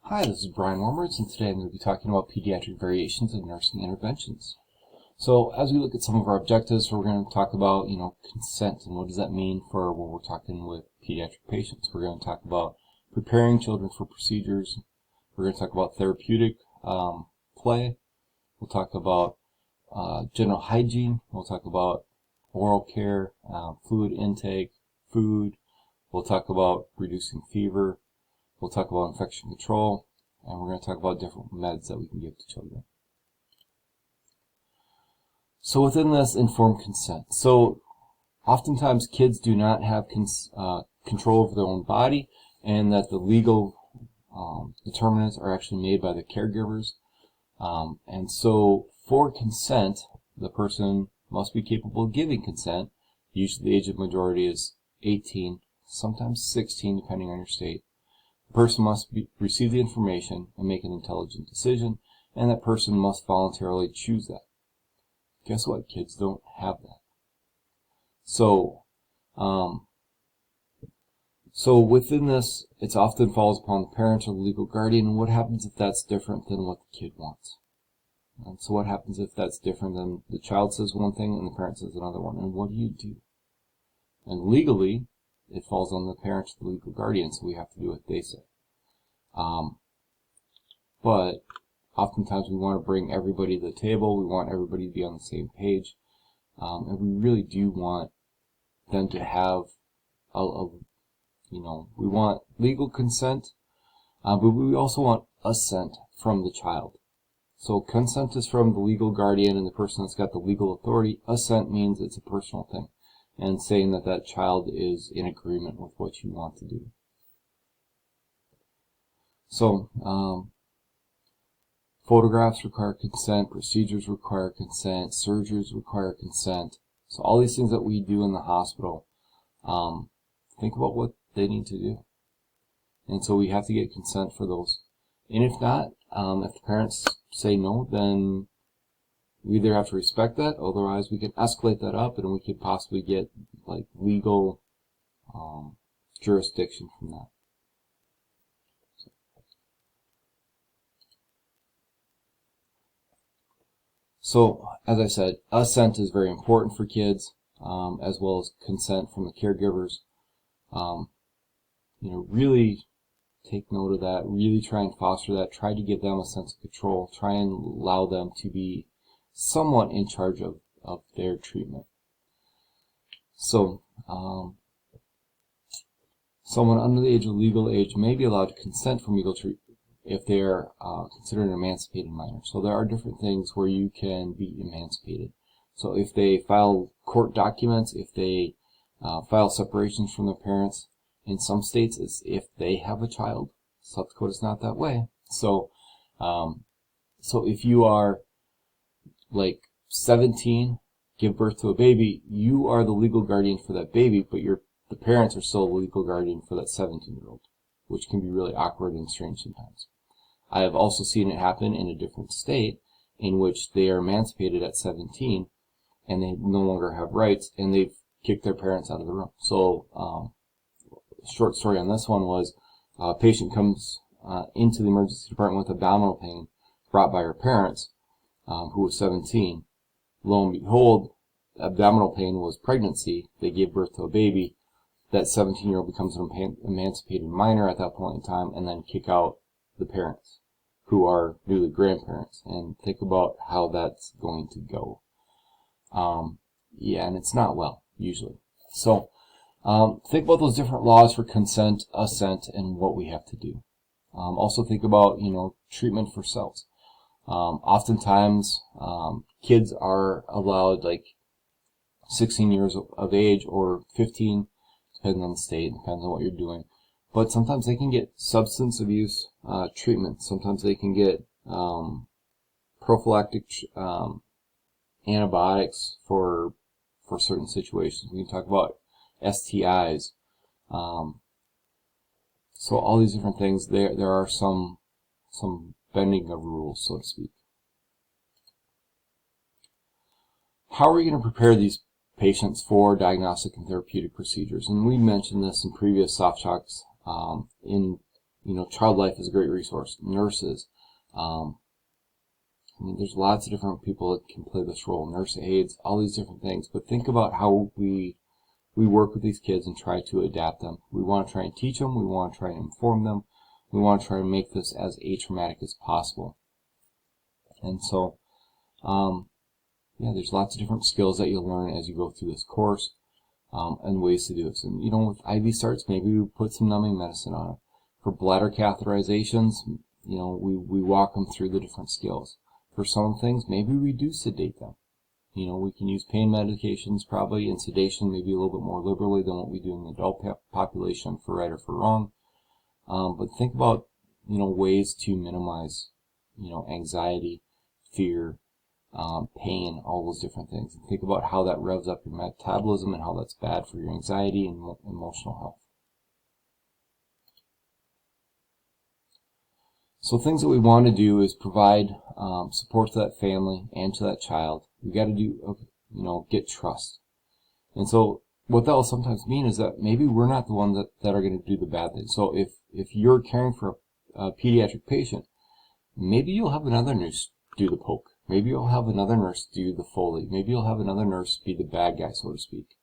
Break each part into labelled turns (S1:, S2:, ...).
S1: Hi, this is Brian Wormers, and today I'm going to be talking about pediatric variations of nursing interventions. So as we look at some of our objectives, we're going to talk about, consent and what does that mean for when we're talking with pediatric patients. We're going to talk about preparing children for procedures. We're going to talk about therapeutic play. We'll talk about general hygiene. We'll talk about oral care, fluid intake, food. We'll talk about reducing fever. We'll talk about infection control, and we're going to talk about different meds that we can give to children. So within this, informed consent. So oftentimes kids do not have control over their own body, and that the legal determinants are actually made by the caregivers. And so for consent, the person must be capable of giving consent. Usually the age of majority is 18, sometimes 16, depending on your state. The person must receive the information and make an intelligent decision, and that person must voluntarily choose that. Guess what? Kids don't have that. So within this, it often falls upon the parent or the legal guardian, and what happens if that's different than what the kid wants? And so what happens if that's different than the child says one thing and the parent says another one, and what do you do? And legally, it falls on the parent or the legal guardian, so we have to do what they say. But oftentimes we want to bring everybody to the table. We want everybody to be on the same page, and we really do want them to have we want legal consent, but we also want assent from the child. So consent is from the legal guardian and the person that's got the legal authority. Assent means it's a personal thing, and saying that that child is in agreement with what you want to do. So, photographs require consent, procedures require consent, surgeries require consent. So all these things that we do in the hospital, think about what they need to do. And so we have to get consent for those. And if not, if the parents say no, then we either have to respect that, otherwise we can escalate that up and we could possibly get like legal jurisdiction from that. So, as I said, assent is very important for kids, as well as consent from the caregivers. Really take note of that. Really try and foster that. Try to give them a sense of control. Try and allow them to be somewhat in charge of their treatment. So, someone under the age of legal age may be allowed to consent from legal treatment if they are considered an emancipated minor. So there are different things where you can be emancipated. So if they file court documents, if they file separations from their parents, in some states it's if they have a child. South Dakota is not that way. So, so if you are like 17, give birth to a baby, you are the legal guardian for that baby, but the parents are still the legal guardian for that 17-year-old, which can be really awkward and strange sometimes. I have also seen it happen in a different state in which they are emancipated at 17 and they no longer have rights and they've kicked their parents out of the room. So, short story on this one was a patient comes into the emergency department with abdominal pain brought by her parents, who was 17. Lo and behold, abdominal pain was pregnancy. They gave birth to a baby. That 17-year-old becomes an emancipated minor at that point in time, and then kick out the parents, who are newly grandparents. And think about how that's going to go. Yeah, and it's not well, usually. So, think about those different laws for consent, assent, and what we have to do. Also think about, treatment for cells. Oftentimes, kids are allowed like 16 years of age or 15, depending on the state, depends on what you're doing. But sometimes they can get substance abuse treatment. Sometimes they can get prophylactic antibiotics for certain situations. We can talk about STIs. So all these different things, there are some bending of rules, so to speak. How are we going to prepare these patients for diagnostic and therapeutic procedures? And we mentioned this in previous soft shocks in Child Life is a great resource. Nurses. There's lots of different people that can play this role. Nurse aides, all these different things. But think about how we work with these kids and try to adapt them. We want to try and teach them. We want to try and inform them. We want to try and make this as atraumatic as possible. And so, there's lots of different skills that you'll learn as you go through this course, and ways to do this. And with IV starts, maybe we put some numbing medicine on it. For bladder catheterizations, we walk them through the different skills. For some things, maybe we do sedate them. We can use pain medications probably, and sedation maybe a little bit more liberally than what we do in the adult population, for right or for wrong. But think about, ways to minimize, anxiety, fear, pain, all those different things. And think about how that revs up your metabolism and how that's bad for your anxiety and emotional health. So things that we want to do is provide support to that family and to that child. We got to do, get trust. And so what that will sometimes mean is that maybe we're not the ones that are going to do the bad thing. So if you're caring for a pediatric patient, maybe you'll have another nurse do the poke. Maybe you'll have another nurse do the Foley. Maybe you'll have another nurse be the bad guy, so to speak.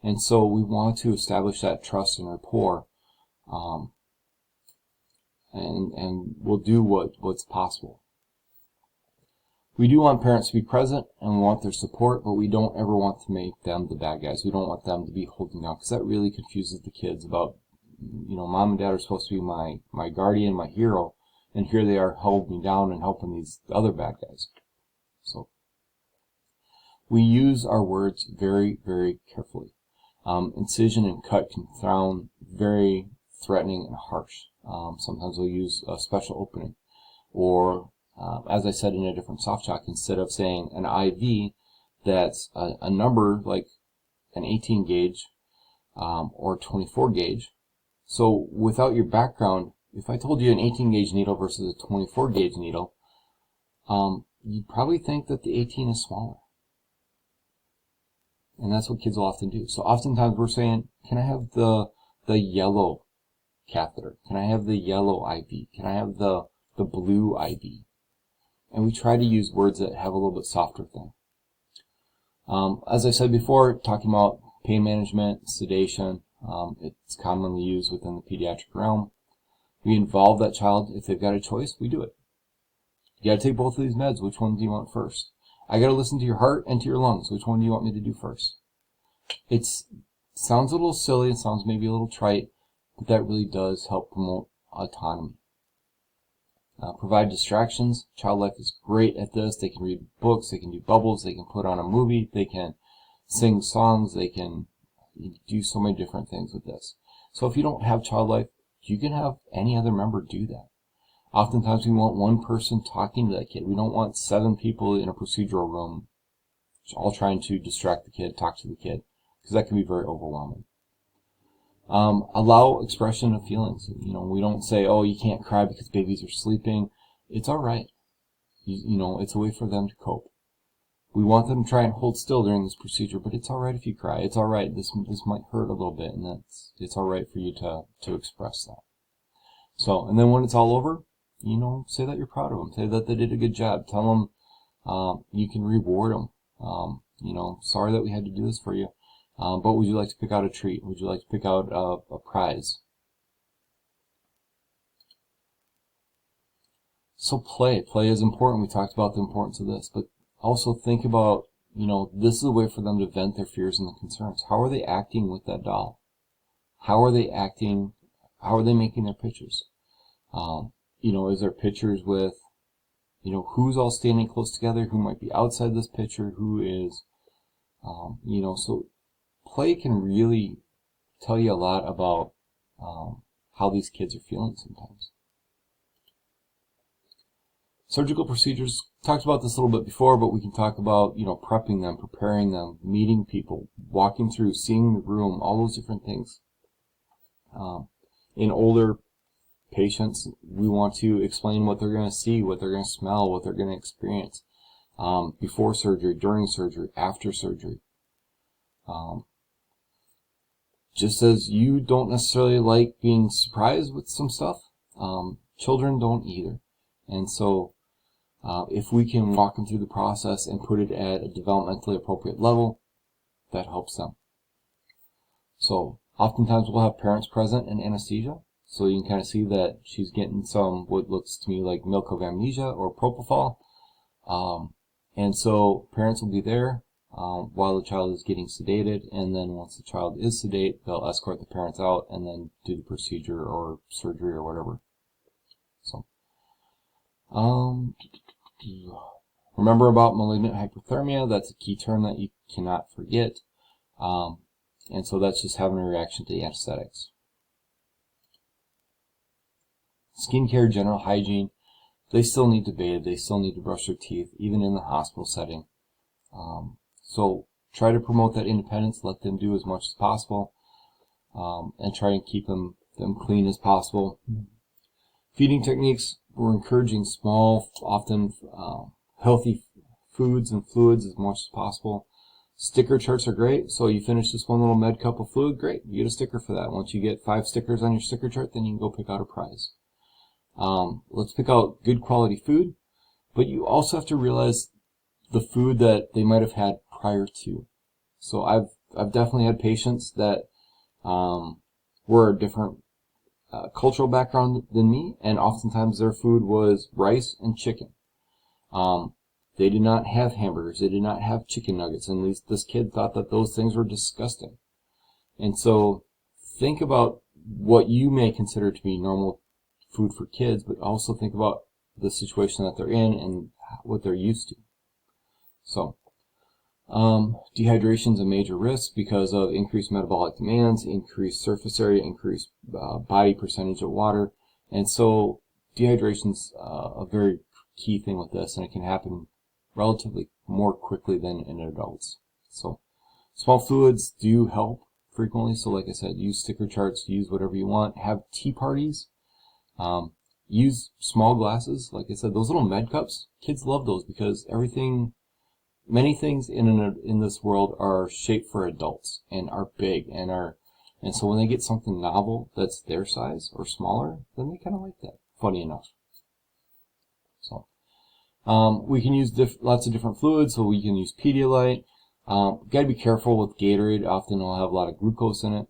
S1: And so we want to establish that trust and rapport, and we'll do what's possible. We do want parents to be present, and we want their support, but we don't ever want to make them the bad guys. We don't want them to be holding down, because that really confuses the kids about, mom and dad are supposed to be my guardian, my hero, and here they are holding me down and helping these other bad guys. So we use our words very, very carefully. Incision and cut can sound very threatening and harsh. Sometimes we'll use a special opening, or as I said in a different soft chalk, instead of saying an IV, that's a number like an 18 gauge or 24 gauge. So without your background, if I told you an 18 gauge needle versus a 24 gauge needle, you'd probably think that the 18 is smaller. And that's what kids will often do. So oftentimes we're saying, can I have the yellow catheter? Can I have the yellow IV? Can I have the blue IV? And we try to use words that have a little bit softer thing. As I said before, talking about pain management, sedation, it's commonly used within the pediatric realm. We involve that child. If they've got a choice, we do it. You got to take both of these meds. Which one do you want first? I got to listen to your heart and to your lungs. Which one do you want me to do first? It sounds a little silly. It sounds maybe a little trite, but that really does help promote autonomy. Provide distractions. Child Life is great at this. They can read books. They can do bubbles. They can put on a movie. They can sing songs. They can do so many different things with this. So if you don't have Child Life, you can have any other member do that. Oftentimes we want one person talking to that kid. We don't want 7 people in a procedural room all trying to distract the kid, talk to the kid, because that can be very overwhelming. Allow expression of feelings. We don't say, oh, you can't cry because babies are sleeping. It's all right. It's a way for them to cope. We want them to try and hold still during this procedure, but it's all right if you cry. It's all right. This might hurt a little bit, and it's all right for you to express that. So, and then when it's all over, say that you're proud of them. Say that they did a good job. Tell them you can reward them. Sorry that we had to do this for you, but would you like to pick out a treat? Would you like to pick out a prize? So play is important. We talked about the importance of this, but also think about, this is a way for them to vent their fears and the concerns. How are they acting with that doll? How are they acting? How are they making their pictures? Is there pictures with, who's all standing close together, who might be outside this picture, who is, so play can really tell you a lot about how these kids are feeling sometimes. Surgical procedures, talked about this a little bit before, but we can talk about, prepping them, preparing them, meeting people, walking through, seeing the room, all those different things. In older patients, we want to explain what they're going to see, what they're going to smell, what they're going to experience before surgery, during surgery, after surgery. Just as you don't necessarily like being surprised with some stuff, children don't either. And so if we can walk them through the process and put it at a developmentally appropriate level, that helps them. So oftentimes we'll have parents present in anesthesia, so you can kind of see that she's getting some what looks to me like milk of amnesia or propofol. And so parents will be there while the child is getting sedated, and then once the child is sedate, they'll escort the parents out and then do the procedure or surgery or whatever. So, remember about malignant hyperthermia. That's a key term that you cannot forget. And so that's just having a reaction to the anesthetics. Skincare, general hygiene, they still need to bathe, they still need to brush their teeth, even in the hospital setting. So try to promote that independence, let them do as much as possible, and try and keep them clean as possible. Feeding techniques, we're encouraging small, often healthy foods and fluids as much as possible. Sticker charts are great, so you finish this one little med cup of fluid, great, you get a sticker for that. Once you get 5 stickers on your sticker chart, then you can go pick out a prize. Let's pick out good quality food, but you also have to realize the food that they might have had prior to. So I've definitely had patients that were a different cultural background than me, and oftentimes their food was rice and chicken. They did not have hamburgers, they did not have chicken nuggets, and at least this kid thought that those things were disgusting. And so think about what you may consider to be normal food for kids, but also think about the situation that they're in and what they're used to. So dehydration is a major risk because of increased metabolic demands, increased surface area, increased body percentage of water, and so dehydration is a very key thing with this, and it can happen relatively more quickly than in adults. So small fluids do help frequently, so like I said, use sticker charts, use whatever you want, have tea parties, use small glasses. Like I said, those little med cups, kids love those because many things in this world are shaped for adults and are big and so when they get something novel that's their size or smaller, then they kind of like that, funny enough. So we can use lots of different fluids, so we can use Pediatric. Got to be careful with Gatorade. Often it'll have a lot of glucose in it,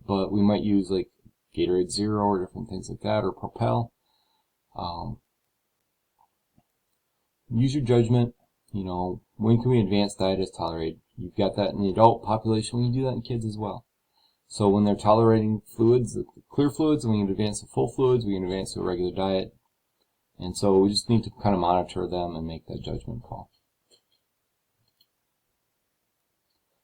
S1: but we might use like Gatorade Zero or different things like that, or Propel. Use your judgment. You know, when can we advance diet is tolerated? You've got that in the adult population. We can do that in kids as well. So when they're tolerating fluids, the clear fluids, and we can advance to full fluids, we can advance to a regular diet. And so we just need to kind of monitor them and make that judgment call.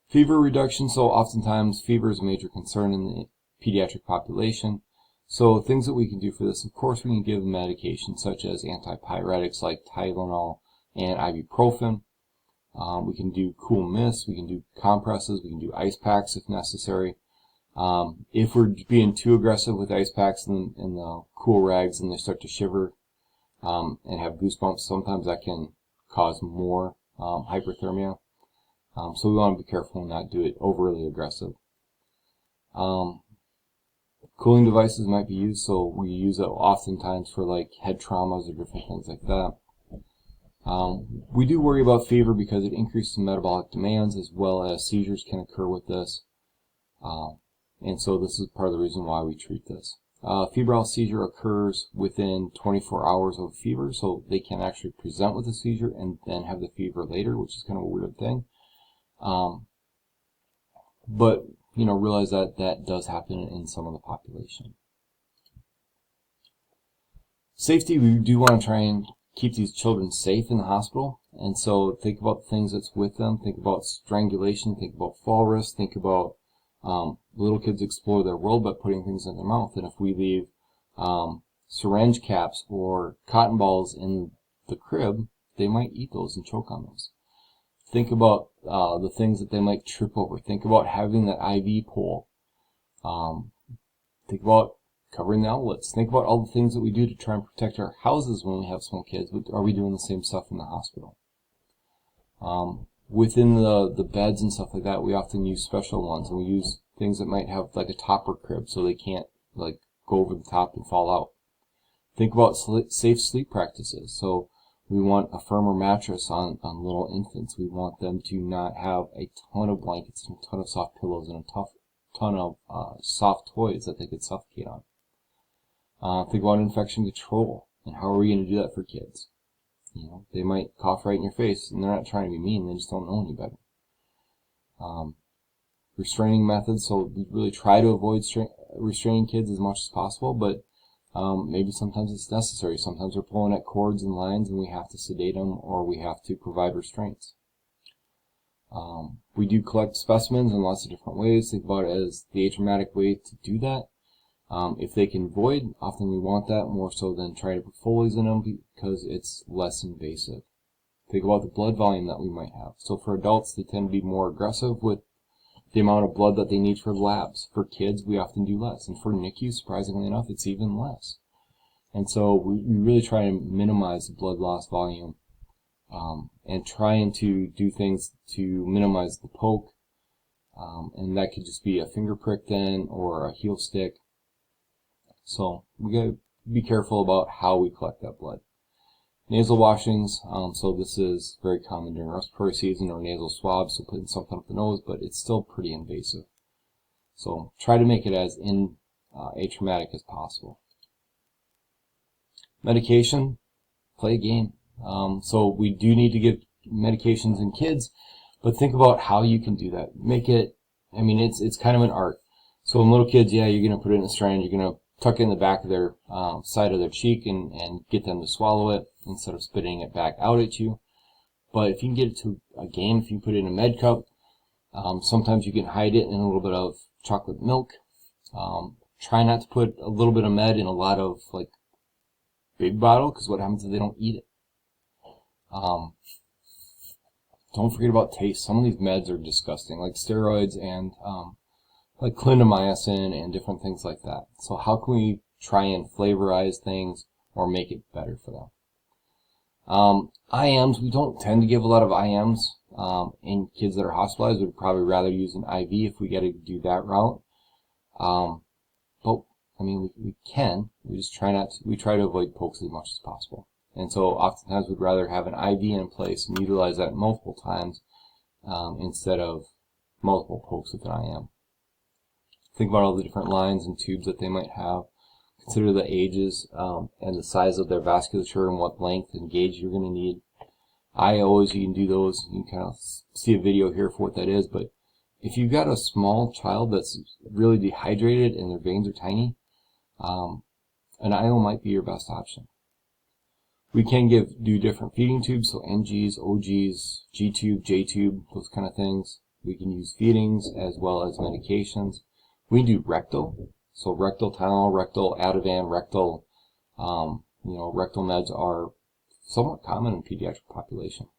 S1: Fever reduction. So oftentimes fever is a major concern in the pediatric population. So things that we can do for this, of course, we can give medication such as antipyretics like Tylenol and ibuprofen. We can do cool mists, we can do compresses, we can do ice packs if necessary. If we're being too aggressive with ice packs and the cool rags and they start to shiver and have goosebumps, sometimes that can cause more hyperthermia. So we want to be careful and not do it overly aggressive. Cooling devices might be used, so we use it oftentimes for like head traumas or different things like that. We do worry about fever because it increases metabolic demands, as well as seizures can occur with this. And so this is part of the reason why we treat this. Febrile seizure occurs within 24 hours of fever, so they can actually present with a seizure and then have the fever later, which is kind of a weird thing. But you know, realize that that does happen in some of the population. Safety, we do want to try and keep these children safe in the hospital, and so think about the things that's with them. Think about strangulation, think about fall risk, think about little kids explore their world by putting things in their mouth, and if we leave syringe caps or cotton balls in the crib, they might eat those and choke on those. Think about the things that they might trip over. Think about having that IV pole. Think about covering the outlets. Think about all the things that we do to try and protect our houses when we have small kids. But are we doing the same stuff in the hospital? Within the beds and stuff like that, we often use special ones, and we use things that might have like a topper crib so they can't like go over the top and fall out. Think about safe sleep practices. So we want a firmer mattress on little infants. We want them to not have a ton of blankets and a ton of soft pillows and a ton of soft toys that they could suffocate on. Think about infection control, and how are we going to do that for kids? You know, they might cough right in your face, and they're not trying to be mean, they just don't know any better. Restraining methods, so we really try to avoid restraining kids as much as possible, but maybe sometimes it's necessary. Sometimes we're pulling at cords and lines and we have to sedate them, or we have to provide restraints. We do collect specimens in lots of different ways. Think about it as the atraumatic way to do that. If they can void, often we want that more so than try to put Foley's in them because it's less invasive. Think about the blood volume that we might have. So for adults, they tend to be more aggressive with the amount of blood that they need for labs. For kids, we often do less. And for NICU, surprisingly enough, it's even less. And so we really try to minimize the blood loss volume and trying to do things to minimize the poke. And that could just be a finger prick then or a heel stick. So we got to be careful about how we collect that blood. Nasal washings, so this is very common during respiratory season, or nasal swabs, so putting something up the nose, but it's still pretty invasive. So try to make it as atraumatic as possible. Medication, play a game. So we do need to give medications in kids, but think about how you can do that. Make it, I mean, it's kind of an art. So in little kids, yeah, you're going to put it in a strand, you're going to tuck it in the back of their side of their cheek and get them to swallow it instead of spitting it back out at you. But if you can get it to a game, if you put it in a med cup, sometimes you can hide it in a little bit of chocolate milk. Try not to put a little bit of med in a lot of like big bottle, because what happens is they don't eat it. Don't forget about taste. Some of these meds are disgusting, like steroids and like clindamycin and different things like that. So how can we try and flavorize things or make it better for them? IMs, we don't tend to give a lot of IMs in kids that are hospitalized. We'd probably rather use an IV if we got to do that route. But I mean, we can. We just try not to. We try to avoid pokes as much as possible. And so oftentimes we'd rather have an IV in place and utilize that multiple times instead of multiple pokes with an IM. Think about all the different lines and tubes that they might have. Consider the ages and the size of their vasculature and what length and gauge you're going to need. IOs, you can do those. You can kind of see a video here for what that is. But if you've got a small child that's really dehydrated and their veins are tiny, an IO might be your best option. We can do different feeding tubes, so NGs, OGs, G-tube, J-tube, those kind of things. We can use feedings as well as medications. We do rectal, so rectal Tylenol, rectal Ativan, rectal, rectal meds are somewhat common in the pediatric population.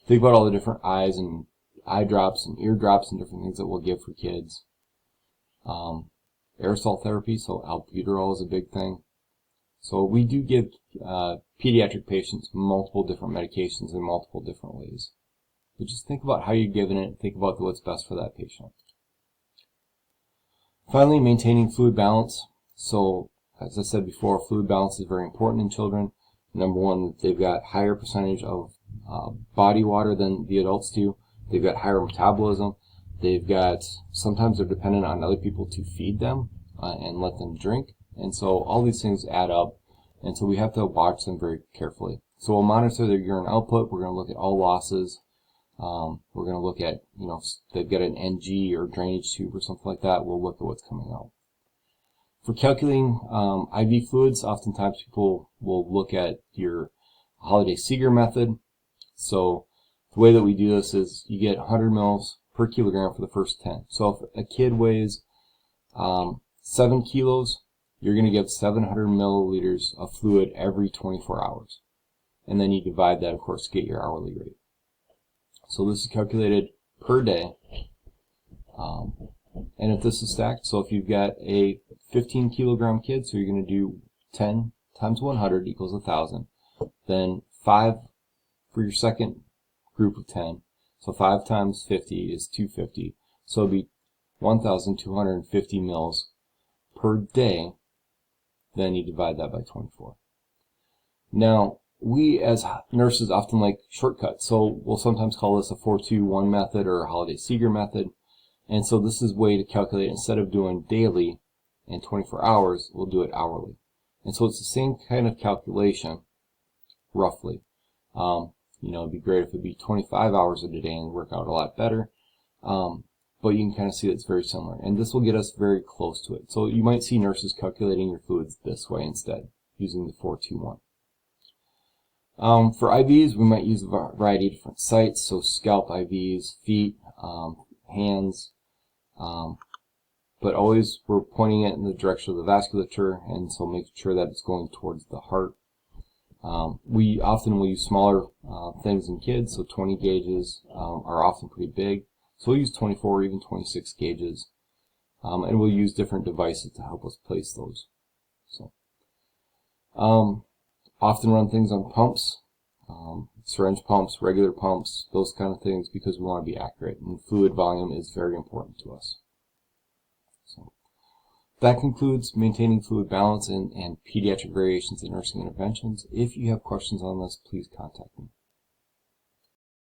S1: Think about all the different eyes and eye drops and ear drops and different things that we'll give for kids. Aerosol therapy, so albuterol is a big thing. So we do give pediatric patients multiple different medications in multiple different ways. But just think about how you're giving it, think about what's best for that patient. Finally, maintaining fluid balance. So, as I said before, fluid balance is very important in children. Number one, they've got higher percentage of body water than the adults do. They've got higher metabolism. They've got, sometimes they're dependent on other people to feed them and let them drink. And so all these things add up. And so we have to watch them very carefully. So we'll monitor their urine output. We're going to look at all losses. We're going to look at, if they've got an NG or drainage tube or something like that. We'll look at what's coming out. For calculating IV fluids, oftentimes people will look at your Holiday-Seeger method. So the way that we do this is you get 100 mils per kilogram for the first 10. So if a kid weighs 7 kilos, you're going to give 700 milliliters of fluid every 24 hours. And then you divide that, of course, to get your hourly rate. So this is calculated per day. And if this is stacked, so if you've got a 15 kilogram kid, so you're going to do 10 times 100 equals 1,000. Then 5 for your second group of 10. So 5 times 50 is 250. So it'll be 1,250 mils per day then you divide that by 24. Now, we as nurses often like shortcuts, so we'll sometimes call this a 4-2-1 method or a Holiday-Seeger method. And so this is a way to calculate, instead of doing daily and 24 hours, we'll do it hourly. And so it's the same kind of calculation, roughly. It'd be great if it'd be 25 hours a day and work out a lot better. But you can kind of see that it's very similar. And this will get us very close to it. So you might see nurses calculating your fluids this way instead, using the 4-2-1. For IVs, we might use a variety of different sites, so scalp IVs, feet, hands, but always we're pointing it in the direction of the vasculature, and so make sure that it's going towards the heart. We often will use smaller things in kids, so 20 gauges are often pretty big, so we'll use 24 or even 26 gauges, and we'll use different devices to help us place those. So, often run things on pumps, syringe pumps, regular pumps, those kind of things, because we want to be accurate, and fluid volume is very important to us. So that concludes maintaining fluid balance and pediatric variations in nursing interventions. If you have questions on this, please contact me.